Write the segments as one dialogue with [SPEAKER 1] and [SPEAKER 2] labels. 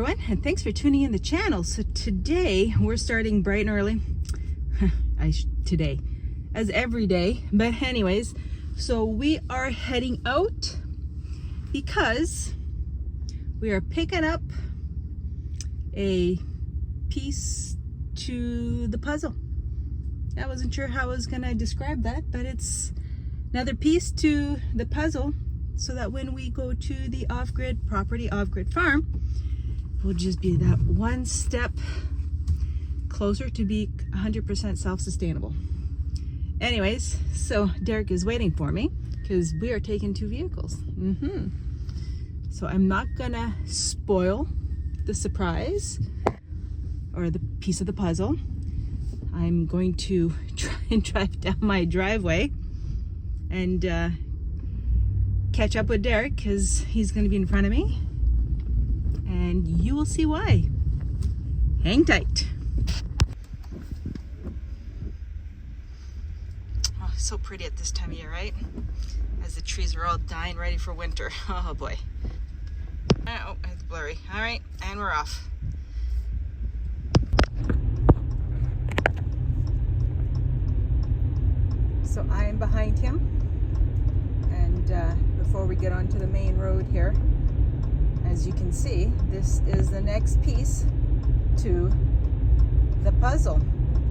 [SPEAKER 1] everyone, and thanks for tuning in the channel. So today we're starting bright and early. Today, as every day, but anyways, so we are heading out because we are picking up a piece to the puzzle. I wasn't sure how I was gonna describe that, but it's another piece to the puzzle so that when we go to the off-grid property, off-grid farm, we'll just be that one step closer to be 100% self-sustainable. Anyways, so Derek is waiting for me because we are taking two vehicles. So I'm not gonna spoil the surprise or the piece of the puzzle. I'm going to try and drive down my driveway and catch up with Derek because he's going to be in front of me, and you will see why. Hang tight. Oh, so pretty at this time of year, right? As the trees are all dying, ready for winter. Oh boy. Oh, it's blurry. All right, and we're off. So I am behind him, and before we get onto the main road here, as you can see, this is the next piece to the puzzle.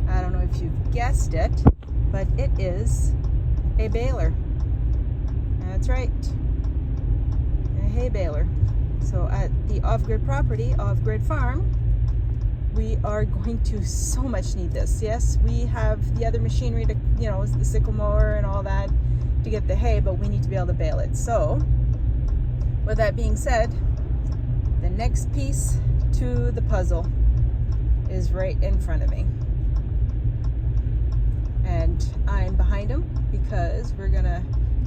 [SPEAKER 1] I don't know if you've guessed it, but it is a baler. That's right, a hay baler. So at the off-grid property, off-grid farm, we are going to so much need this. Yes, we have the other machinery to, you know, the sickle mower and all that to get the hay, but we need to be able to bale it. So with that being said, the next piece to the puzzle is right in front of me. And I'm behind him because we're gonna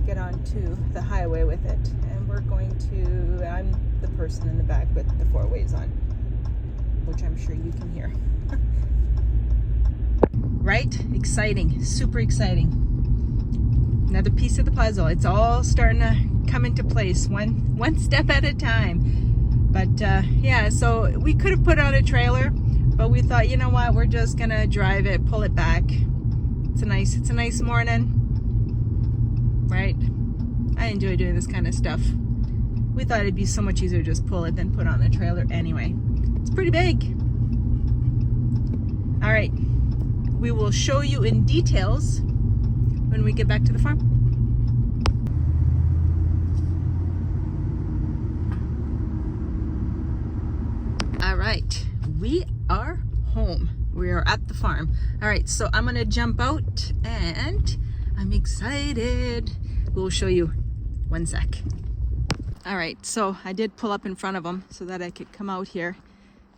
[SPEAKER 1] get onto the highway with it. And we're going to, I'm the person in the back with the four ways on, which I'm sure you can hear. Right? Exciting, super exciting. Another piece of the puzzle. It's all starting to come into place, one step at a time. But yeah, so we could have put on a trailer, but we thought, you know what, we're just gonna drive it, pull it back. It's a nice morning, right? I enjoy doing this kind of stuff. We thought it'd be so much easier to just pull it than put on the trailer anyway. It's pretty big. All right, we will show you in details when we get back to the farm. All right, we are home. We are at the farm. All right, so I'm gonna jump out and I'm excited. We'll show you one sec. All right, so I did pull up in front of him so that I could come out here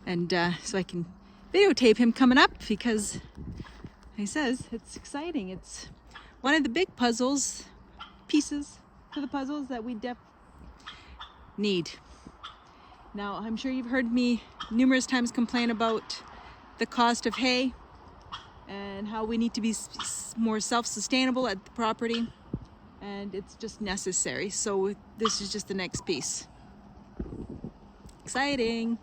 [SPEAKER 1] and so I can videotape him coming up, because he says it's exciting. It's one of the big pieces to the puzzles that we need. Now, I'm sure you've heard me numerous times complain about the cost of hay and how we need to be more self-sustainable at the property, and it's just necessary. So this is just the next piece. Exciting.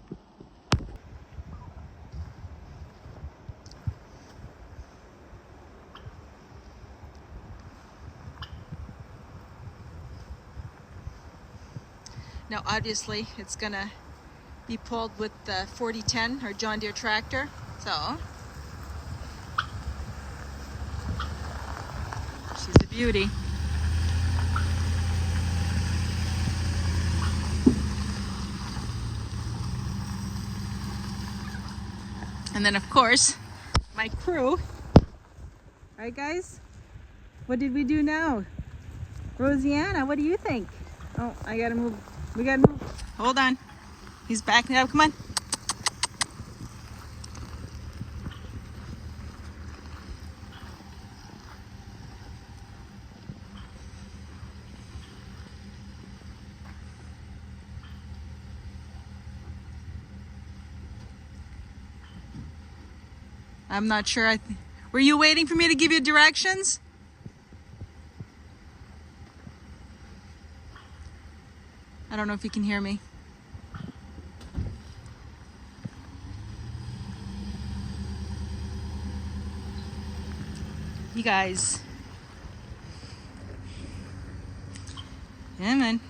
[SPEAKER 1] Now obviously it's gonna be pulled with the 4010 or John Deere tractor. So she's a beauty. And then of course, my crew. All right guys, what did we do now? Rosianna, what do you think? Oh, I gotta move. We gotta move. Hold on. He's backing up. Come on. I'm not sure. Were you waiting for me to give you directions? I don't know if you can hear me. you guys. Yeah, man.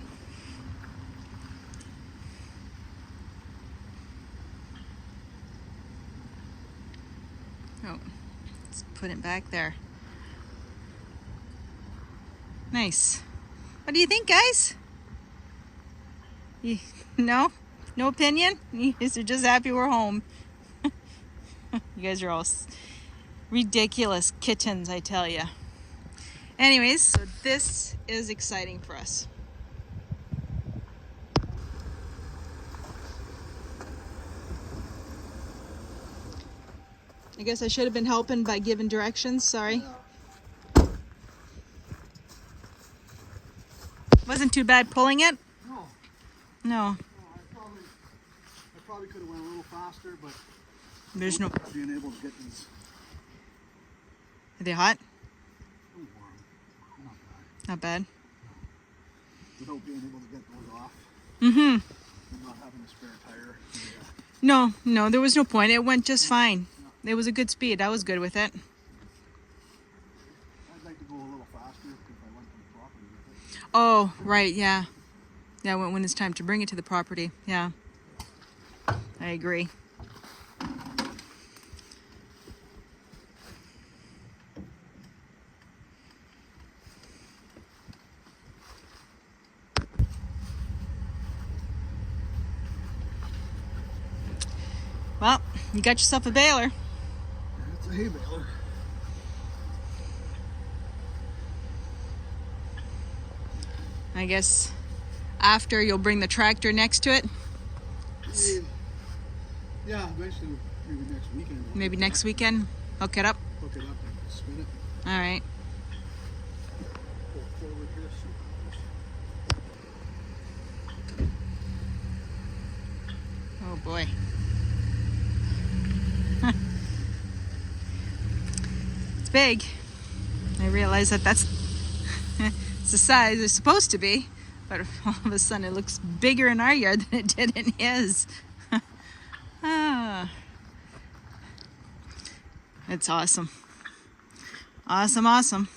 [SPEAKER 1] Oh, let's put it back there. Nice. What do you think, guys? No? No opinion? You guys are just happy we're home. You guys are all ridiculous kittens, I tell you. Anyways, so this is exciting for us. I guess I should have been helping by giving directions, sorry. Wasn't too bad pulling it? No.
[SPEAKER 2] I probably could have went a little faster, but
[SPEAKER 1] there's no
[SPEAKER 2] being able to get these.
[SPEAKER 1] Are they hot?
[SPEAKER 2] Warm. Not bad.
[SPEAKER 1] Not bad.
[SPEAKER 2] Without being able to get those off.
[SPEAKER 1] Mm-hmm.
[SPEAKER 2] And not having a spare tire.
[SPEAKER 1] No, there was no point. It went just fine. It was a good speed. I was good with it.
[SPEAKER 2] I'd like to go a little faster if I went to the property with it.
[SPEAKER 1] Oh, right, yeah. Yeah, when it's time to bring it to the property. Yeah. I agree. Well, you got yourself a baler.
[SPEAKER 2] It's a hay baler.
[SPEAKER 1] I guess after you'll bring the tractor next to it.
[SPEAKER 2] Yeah, eventually, maybe next weekend.
[SPEAKER 1] Maybe next weekend. Hook it up.
[SPEAKER 2] Hook it up and spin it.
[SPEAKER 1] All right.
[SPEAKER 2] Pull forward here.
[SPEAKER 1] Oh boy. It's big. I realize that's it's the size it's supposed to be, but all of a sudden it looks bigger in our yard than it did in his. It's awesome. Awesome.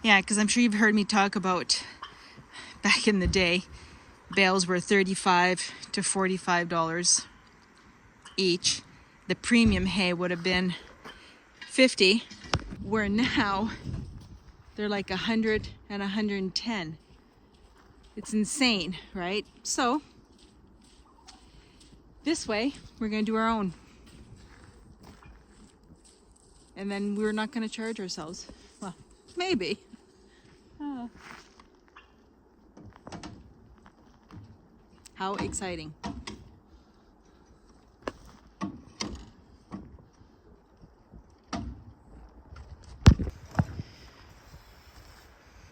[SPEAKER 1] Yeah, because I'm sure you've heard me talk about back in the day, bales were $35 to $45 each. The premium hay would have been $50, where now they're like $100 and $110. It's insane, right? So this way, we're gonna do our own. And then we're not gonna charge ourselves. Well, maybe. Oh. How exciting.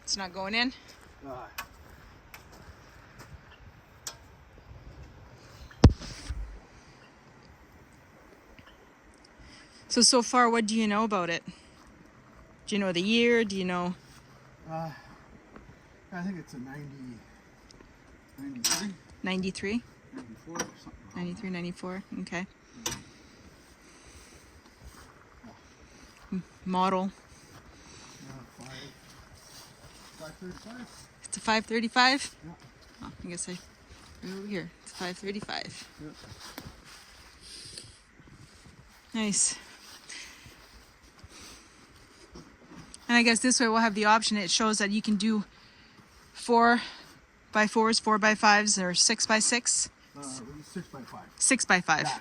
[SPEAKER 1] It's not going in? So far, what do you know about it? Do you know the year? Do you know?
[SPEAKER 2] I think it's a 93.
[SPEAKER 1] 93?
[SPEAKER 2] 94 or something.
[SPEAKER 1] 93, 94, okay. Model?
[SPEAKER 2] 535.
[SPEAKER 1] It's a 535?
[SPEAKER 2] Yeah.
[SPEAKER 1] Oh, I guess I over here. It's 535.
[SPEAKER 2] Yeah.
[SPEAKER 1] Nice. And I guess this way we'll have the option. It shows that you can do 4x4s, 4x5s, or 6x6.
[SPEAKER 2] 6x5.
[SPEAKER 1] 6x5.
[SPEAKER 2] Yeah,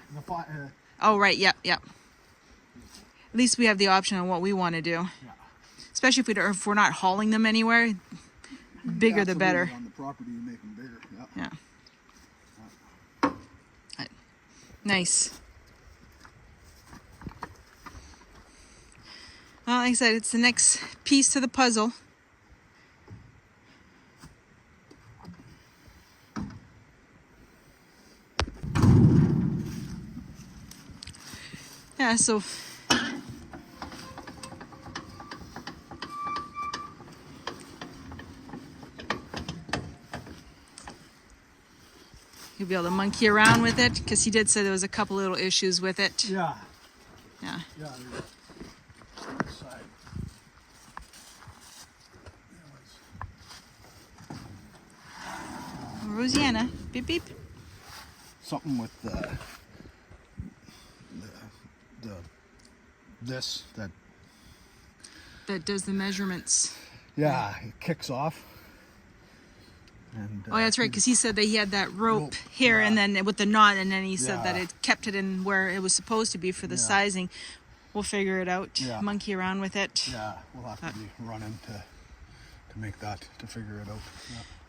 [SPEAKER 1] Oh, right. Yep. At least we have the option on what we want to do.
[SPEAKER 2] yeah.
[SPEAKER 1] Especially if we're not hauling them anywhere. Bigger the better.
[SPEAKER 2] On the property, you make them bigger.
[SPEAKER 1] Yeah. Nice. Well, like I said, it's the next piece to the puzzle. Yeah, so you'll be able to monkey around with it, because he did say there was a couple little issues with it.
[SPEAKER 2] Yeah.
[SPEAKER 1] Yeah.
[SPEAKER 2] Yeah. Side.
[SPEAKER 1] Rosanna. Beep beep.
[SPEAKER 2] Something with this that.
[SPEAKER 1] That does the measurements.
[SPEAKER 2] Yeah, it kicks off. And,
[SPEAKER 1] Oh, that's right, because he said that he had that rope here,
[SPEAKER 2] yeah.
[SPEAKER 1] and then with the knot, and then he said that
[SPEAKER 2] Yeah.
[SPEAKER 1] it kept it in where it was supposed to be for the sizing. We'll figure it out.
[SPEAKER 2] Yeah.
[SPEAKER 1] Monkey around with it.
[SPEAKER 2] Yeah, we'll have to be running to make that, to figure it out.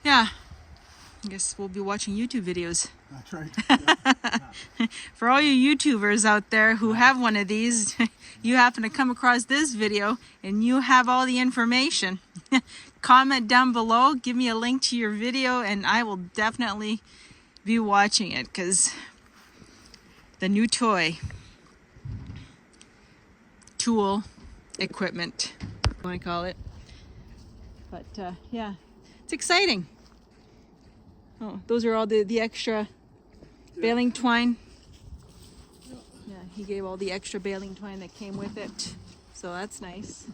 [SPEAKER 1] Yeah. I guess we'll be watching YouTube videos.
[SPEAKER 2] That's right. Yeah.
[SPEAKER 1] For all you YouTubers out there who have one of these, you happen to come across this video and you have all the information. Comment down below, give me a link to your video, and I will definitely be watching it, because the new toy, tool, equipment, I want to call it. But yeah, it's exciting. Oh, those are all the extra baling twine. Yeah, he gave all the extra baling twine that came with it, so that's nice.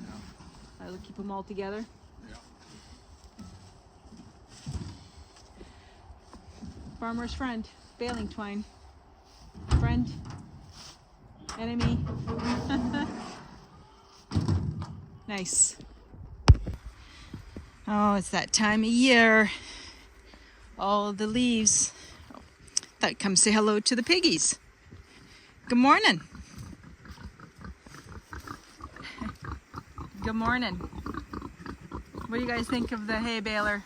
[SPEAKER 1] I'll keep them all together. Farmer's friend, baling twine. Friend, enemy. Nice. Oh, it's that time of year. All the leaves. Oh, thought I'd come say hello to the piggies. Good morning. Good morning. What do you guys think of the hay baler?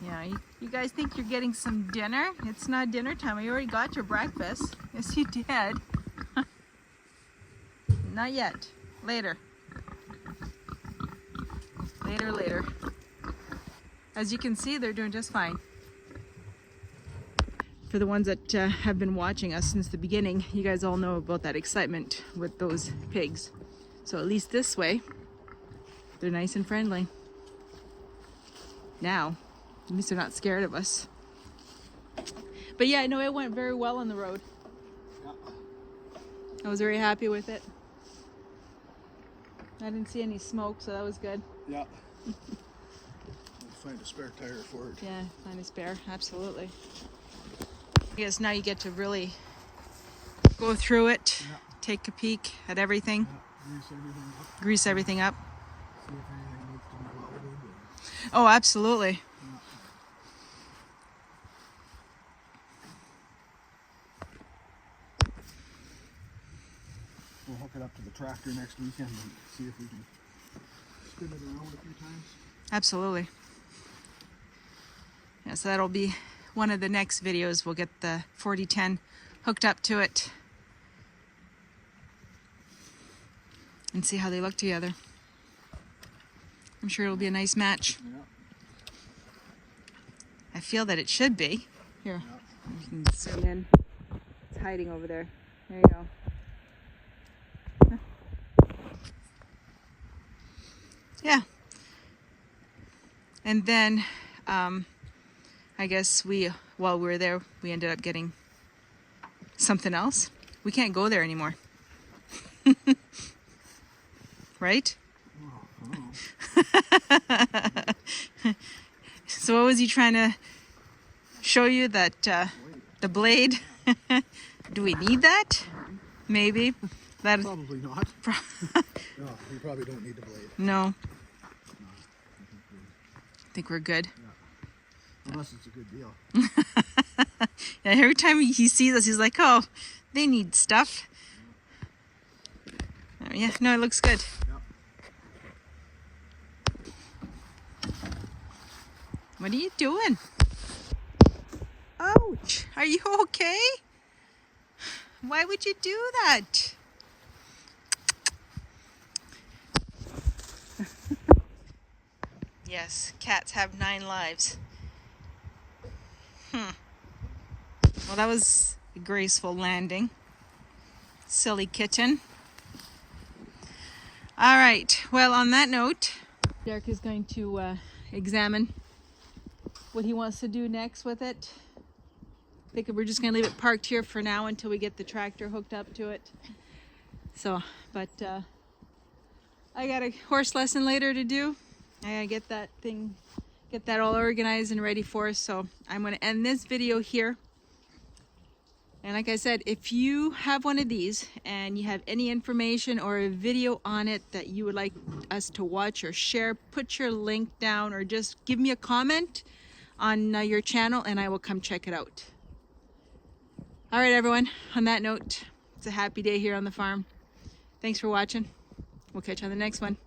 [SPEAKER 1] Yeah, you guys think you're getting some dinner? It's not dinner time. You already got your breakfast. Yes, you did. Not yet. Later. Later. As you can see, they're doing just fine. For the ones that have been watching us since the beginning, you guys all know about that excitement with those pigs. So at least this way, they're nice and friendly. Now, at least they're not scared of us. But yeah, I know it went very well on the road. I was very happy with it. I didn't see any smoke, so that was good.
[SPEAKER 2] Yeah. We'll find a spare tire for it.
[SPEAKER 1] Yeah, find a spare, absolutely. I guess now you get to really go through it, take a peek at everything, grease everything up.
[SPEAKER 2] See if anything needs to be welded.
[SPEAKER 1] Oh, absolutely.
[SPEAKER 2] We'll hook it up to the tractor next weekend and see if we can spin it around a few times.
[SPEAKER 1] Absolutely. Yeah, so that'll be one of the next videos. We'll get the 4010 hooked up to it and see how they look together. I'm sure it'll be a nice match.
[SPEAKER 2] Yeah.
[SPEAKER 1] I feel that it should be. Here, you can zoom in. It's hiding over there. There you go. Yeah. And then I guess while we were there, we ended up getting something else. We can't go there anymore. Right? So what was he trying to show you? That the blade? Do we need that? Maybe. That
[SPEAKER 2] Probably not. No, we probably don't need the blade.
[SPEAKER 1] No. I think we're good.
[SPEAKER 2] Yeah. Unless it's a good deal.
[SPEAKER 1] Yeah, every time he sees us, he's like, oh, they need stuff. Yeah, no, it looks good.
[SPEAKER 2] Yeah.
[SPEAKER 1] What are you doing? Ouch. Are you okay? Why would you do that? Yes, cats have 9 lives. Well, that was a graceful landing. Silly kitten. All right, well, on that note, Derek is going to examine what he wants to do next with it. I think we're just going to leave it parked here for now until we get the tractor hooked up to it. So, but I got a horse lesson later to do. I gotta get that thing, get that all organized and ready for us. So I'm gonna end this video here. And like I said, if you have one of these and you have any information or a video on it that you would like us to watch or share, put your link down or just give me a comment on your channel and I will come check it out. All right, everyone, on that note, it's a happy day here on the farm. Thanks for watching. We'll catch you on the next one.